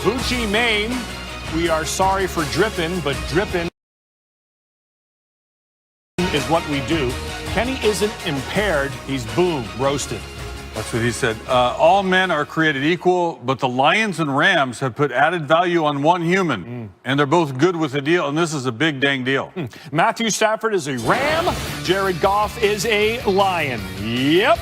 Bucci, Maine. We are sorry for dripping, but dripping is what we do. Kenny isn't impaired. He's boom, roasted. That's what he said. All men are created equal, but the Lions and Rams have put added value on one human, and they're both good with the deal, and this is a big dang deal. Matthew Stafford is a Ram. Jared Goff is a Lion. Yep.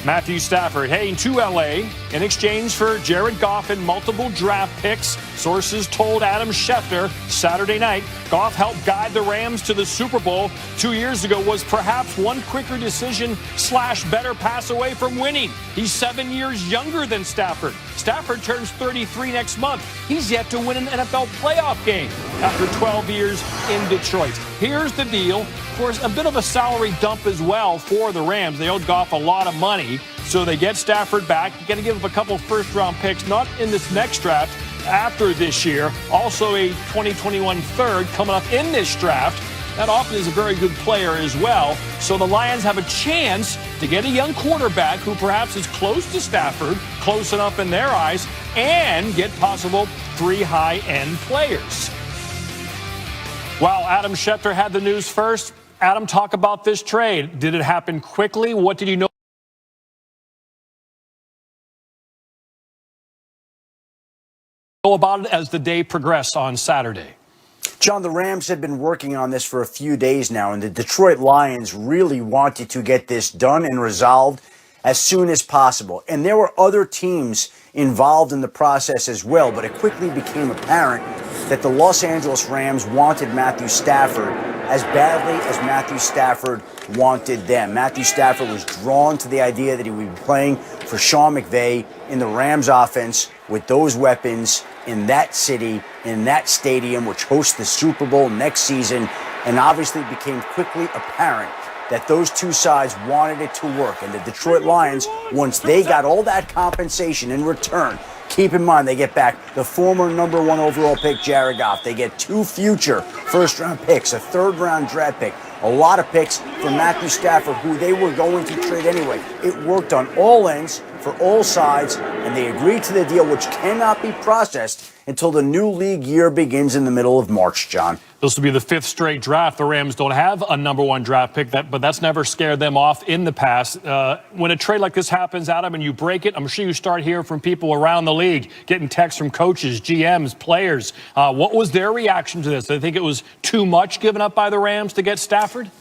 Matthew Stafford heading to L.A. in exchange for Jared Goff and multiple draft picks. Sources told Adam Schefter Saturday night Goff helped guide the Rams to the Super Bowl 2 years ago, was perhaps one quicker decision / better pass away from winning. He's 7 years younger than Stafford. Stafford turns 33 next month. He's yet to win an NFL playoff game after 12 years in Detroit. Here's the deal. Of course, a bit of a salary dump as well for the Rams. They owed Goff a lot of money, so they get Stafford back. You're going to give up a couple first-round picks, not in this next draft, after this year. Also a 2021 third coming up in this draft. That often is a very good player as well. So the Lions have a chance to get a young quarterback who perhaps is close to Stafford, close enough in their eyes, and get possible 3 high-end players. Well, Adam Schefter had the news first. Adam, talk about this trade. Did it happen quickly? What did you know about it as the day progressed on Saturday? John, the Rams had been working on this for a few days now, and the Detroit Lions really wanted to get this done and resolved as soon as possible. And there were other teams involved in the process as well, but it quickly became apparent that the Los Angeles Rams wanted Matthew Stafford as badly as Matthew Stafford wanted them. Matthew Stafford was drawn to the idea that he would be playing for Sean McVay in the Rams offense with those weapons in that city, in that stadium, which hosts the Super Bowl next season, and obviously it became quickly apparent that those two sides wanted it to work. And the Detroit Lions, once they got all that compensation in return, keep in mind they get back the former number 1 overall pick, Jared Goff. They get 2 future first-round picks, a third-round draft pick, a lot of picks for Matthew Stafford, who they were going to trade anyway. It worked on all ends for all sides, and they agreed to the deal, which cannot be processed until the new league year begins in the middle of March, John. This will be the 5th straight draft. The Rams don't have a number 1 draft pick, but that's never scared them off in the past. When a trade like this happens, Adam, and you break it, I'm sure you start hearing from people around the league, getting texts from coaches, GMs, players. What was their reaction to this? Did they think it was too much given up by the Rams to get Stafford?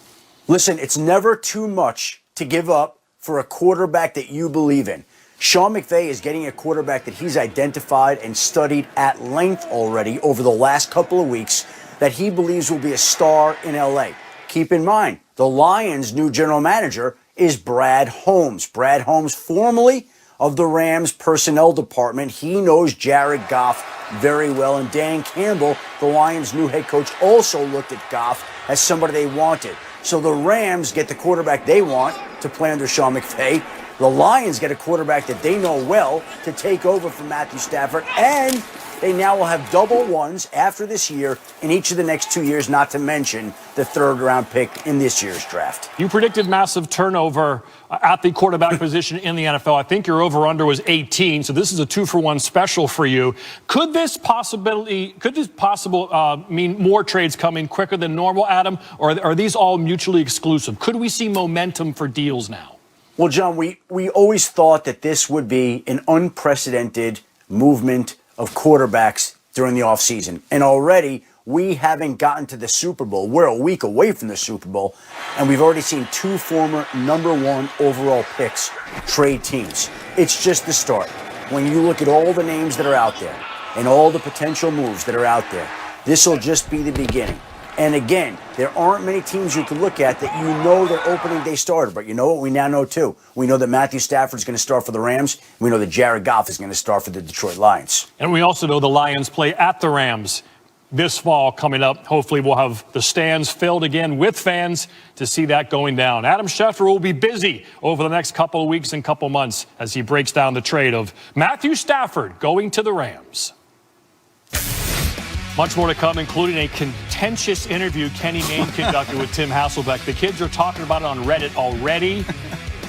Listen, it's never too much to give up for a quarterback that you believe in. Sean McVay is getting a quarterback that he's identified and studied at length already over the last couple of weeks that he believes will be a star in L.A. Keep in mind, the Lions' new general manager is Brad Holmes. Brad Holmes, formerly of the Rams personnel department. He knows Jared Goff very well. And Dan Campbell, the Lions' new head coach, also looked at Goff as somebody they wanted. So the Rams get the quarterback they want to play under Sean McVay. The Lions get a quarterback that they know well to take over from Matthew Stafford, and they now will have double ones after this year in each of the next 2 years, not to mention the 3rd-round pick in this year's draft. You predicted massive turnover at the quarterback position in the NFL. I think your over-under was 18, so this is a 2-for-1 special for you. Could this mean more trades coming quicker than normal, Adam, or are these all mutually exclusive? Could we see momentum for deals now? Well, John, we always thought that this would be an unprecedented movement of quarterbacks during the offseason. And already, we haven't gotten to the Super Bowl. We're a week away from the Super Bowl, and we've already seen 2 former number 1 overall picks trade teams. It's just the start. When you look at all the names that are out there and all the potential moves that are out there, this will just be the beginning. And again, there aren't many teams you can look at that you know their opening day starter. But you know what we now know, too? We know that Matthew Stafford is going to start for the Rams. We know that Jared Goff is going to start for the Detroit Lions. And we also know the Lions play at the Rams this fall coming up. Hopefully we'll have the stands filled again with fans to see that going down. Adam Schefter will be busy over the next couple of weeks and couple months as he breaks down the trade of Matthew Stafford going to the Rams. Much more to come, including a contentious interview Kenny Mayne conducted with Tim Hasselbeck. The kids are talking about it on Reddit already.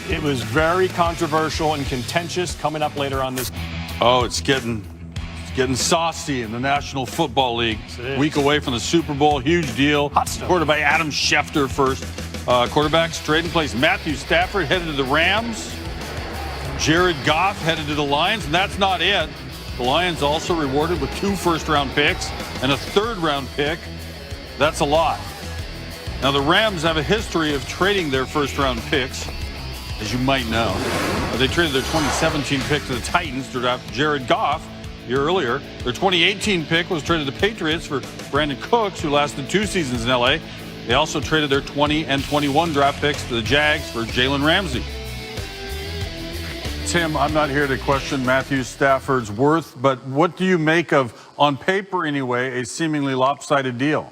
It was very controversial and contentious. Coming up later on this. Oh, it's getting getting saucy in the National Football League. Week away from the Super Bowl, huge deal. Supported by Adam Schefter first. Quarterbacks trading place. Matthew Stafford headed to the Rams. Jared Goff headed to the Lions, and that's not it. The Lions also rewarded with 2 first-round picks and a 3rd-round pick. That's a lot. Now, the Rams have a history of trading their first-round picks, as you might know. They traded their 2017 pick to the Titans to draft Jared Goff a year earlier. Their 2018 pick was traded to the Patriots for Brandon Cooks, who lasted 2 seasons in L.A. They also traded their 20 and 21 draft picks to the Jags for Jalen Ramsey. Tim, I'm not here to question Matthew Stafford's worth, but what do you make of, on paper anyway, a seemingly lopsided deal?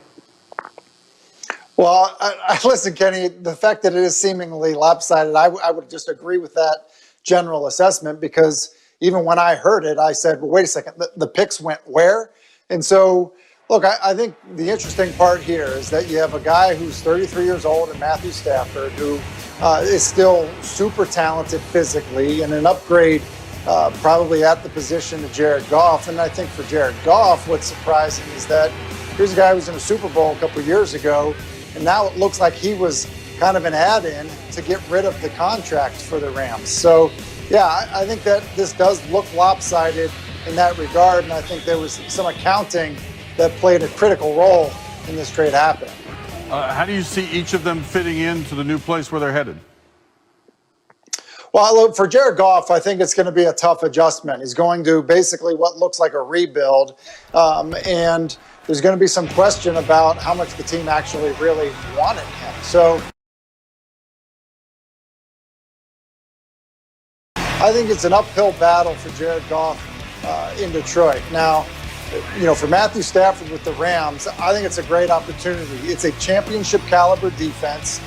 Well, listen, Kenny, the fact that it is seemingly lopsided, I would just agree with that general assessment, because even when I heard it, I said, well, wait a second, the picks went where? And so, look, I think the interesting part here is that you have a guy who's 33 years old, and Matthew Stafford, who is still super talented physically, and an upgrade probably at the position of Jared Goff. And I think for Jared Goff, what's surprising is that here's a guy who was in a Super Bowl a couple of years ago, and now it looks like he was kind of an add-in to get rid of the contract for the Rams. So, yeah, I think that this does look lopsided in that regard, and I think there was some accounting that played a critical role in this trade happening. How do you see each of them fitting into the new place where they're headed? Well, look, for Jared Goff, I think it's going to be a tough adjustment. He's going to basically what looks like a rebuild, and there's going to be some question about how much the team actually really wanted him. So I think it's an uphill battle for Jared Goff in Detroit. Now, you know, for Matthew Stafford with the Rams, I think it's a great opportunity. It's a championship caliber defense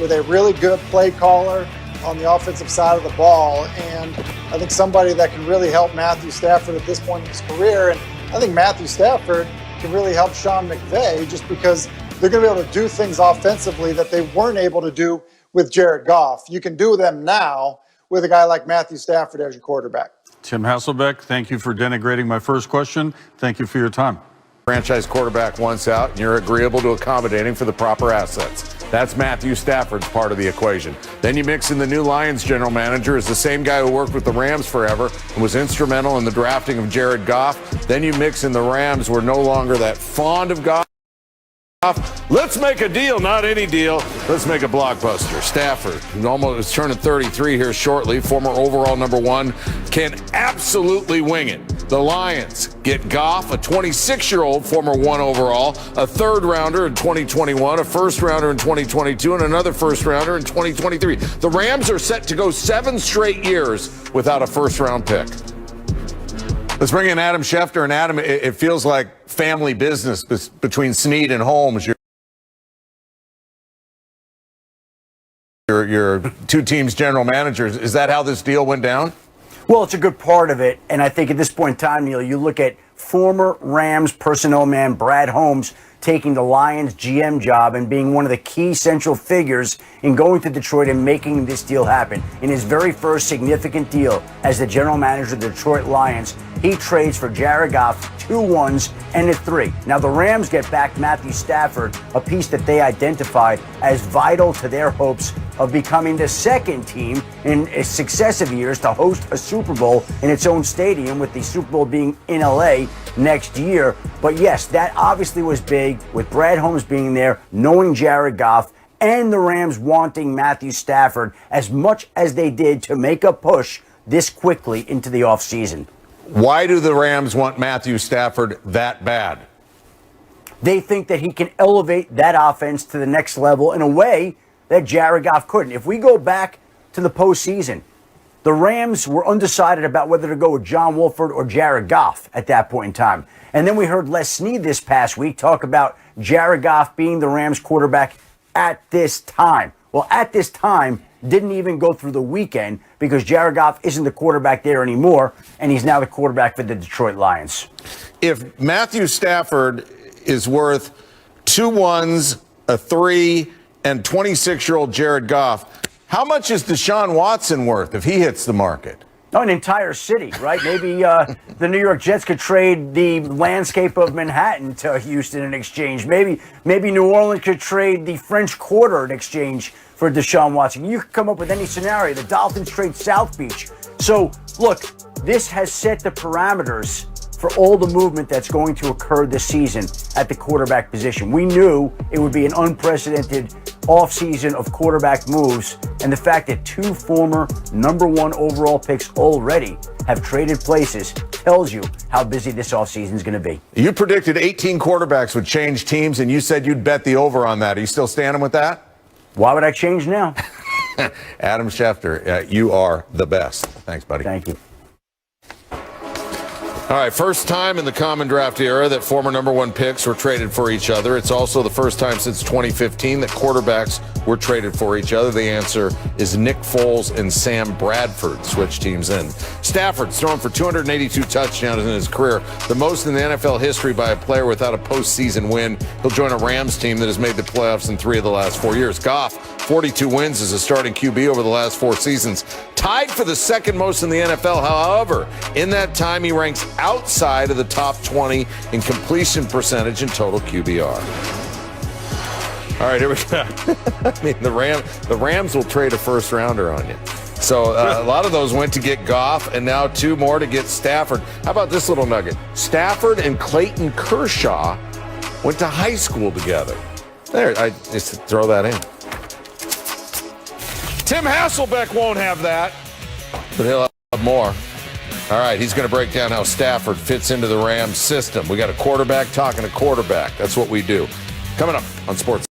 with a really good play caller on the offensive side of the ball. And I think somebody that can really help Matthew Stafford at this point in his career. And I think Matthew Stafford can really help Sean McVay, just because they're going to be able to do things offensively that they weren't able to do with Jared Goff. You can do them now with a guy like Matthew Stafford as your quarterback. Tim Hasselbeck, thank you for denigrating my first question. Thank you for your time. Franchise quarterback once out, and you're agreeable to accommodating for the proper assets. That's Matthew Stafford's part of the equation. Then you mix in the new Lions general manager is the same guy who worked with the Rams forever and was instrumental in the drafting of Jared Goff. Then you mix in the Rams were no longer that fond of Goff. Let's make a deal, not any deal. Let's make a blockbuster. Stafford, who almost is turning 33 here shortly, former overall #1, can absolutely wing it. The Lions get Goff, a 26-year-old former 1 overall, a 3rd-rounder in 2021, a 1st-rounder in 2022, and another 1st-rounder in 2023. The Rams are set to go 7 straight years without a 1st-round pick. Let's bring in Adam Schefter. And Adam, it feels like family business between Snead and Holmes. Your 2 teams' general managers. Is that how this deal went down? Well, it's a good part of it. And I think at this point in time, Neil, you look at former Rams personnel man Brad Holmes taking the Lions GM job and being one of the key central figures in going to Detroit and making this deal happen. In his very first significant deal as the general manager of the Detroit Lions, he trades for Jared Goff 2 1s and a 3. Now, the Rams get back Matthew Stafford, a piece that they identified as vital to their hopes of becoming the 2nd team in successive years to host a Super Bowl in its own stadium, with the Super Bowl being in LA next year. But yes, that obviously was big, with Brad Holmes being there, knowing Jared Goff, and the Rams wanting Matthew Stafford as much as they did to make a push this quickly into the offseason. Why do the Rams want Matthew Stafford that bad? They think that he can elevate that offense to the next level in a way that Jared Goff couldn't. If we go back to the postseason, the Rams were undecided about whether to go with John Wolford or Jared Goff at that point in time. And then we heard Les Snead this past week talk about Jared Goff being the Rams quarterback at this time. Well, at this time didn't even go through the weekend, because Jared Goff isn't the quarterback there anymore, and he's now the quarterback for the Detroit Lions. If Matthew Stafford is worth 2 1s, a 3, and 26-year-old Jared Goff, how much is Deshaun Watson worth if he hits the market? Oh, an entire city, right? Maybe the New York Jets could trade the landscape of Manhattan to Houston in exchange. Maybe New Orleans could trade the French Quarter in exchange for Deshaun Watson. You could come up with any scenario. The Dolphins trade South Beach. So, look, this has set the parameters for all the movement that's going to occur this season at the quarterback position. We knew it would be an unprecedented offseason of quarterback moves, and the fact that 2 former #1 overall picks already have traded places tells you how busy this offseason is going to be. You predicted 18 quarterbacks would change teams, and you said you'd bet the over on that. Are you still standing with that? Why would I change now? Adam Schefter, you are the best. Thanks, buddy. Thank you. All right, first time in the common draft era that former #1 picks were traded for each other. It's also the first time since 2015 that quarterbacks were traded for each other. The answer is Nick Foles and Sam Bradford switch teams in. Stafford's thrown for 282 touchdowns in his career, the most in the NFL history by a player without a postseason win. He'll join a Rams team that has made the playoffs in 3 of the last 4 years. Goff, 42 wins as a starting QB over the last 4 seasons. Tied for the second most in the NFL, however, in that time he ranks outside of the top 20 in completion percentage and total QBR. All right, here we go. I mean, the Rams will trade a first rounder on you. So a lot of those went to get Goff, and now 2 more to get Stafford. How about this little nugget? Stafford and Clayton Kershaw went to high school together. There, I just throw that in. Tim Hasselbeck won't have that, but he'll have more. All right, he's going to break down how Stafford fits into the Rams system. We got a quarterback talking to quarterback. That's what we do. Coming up on Sports.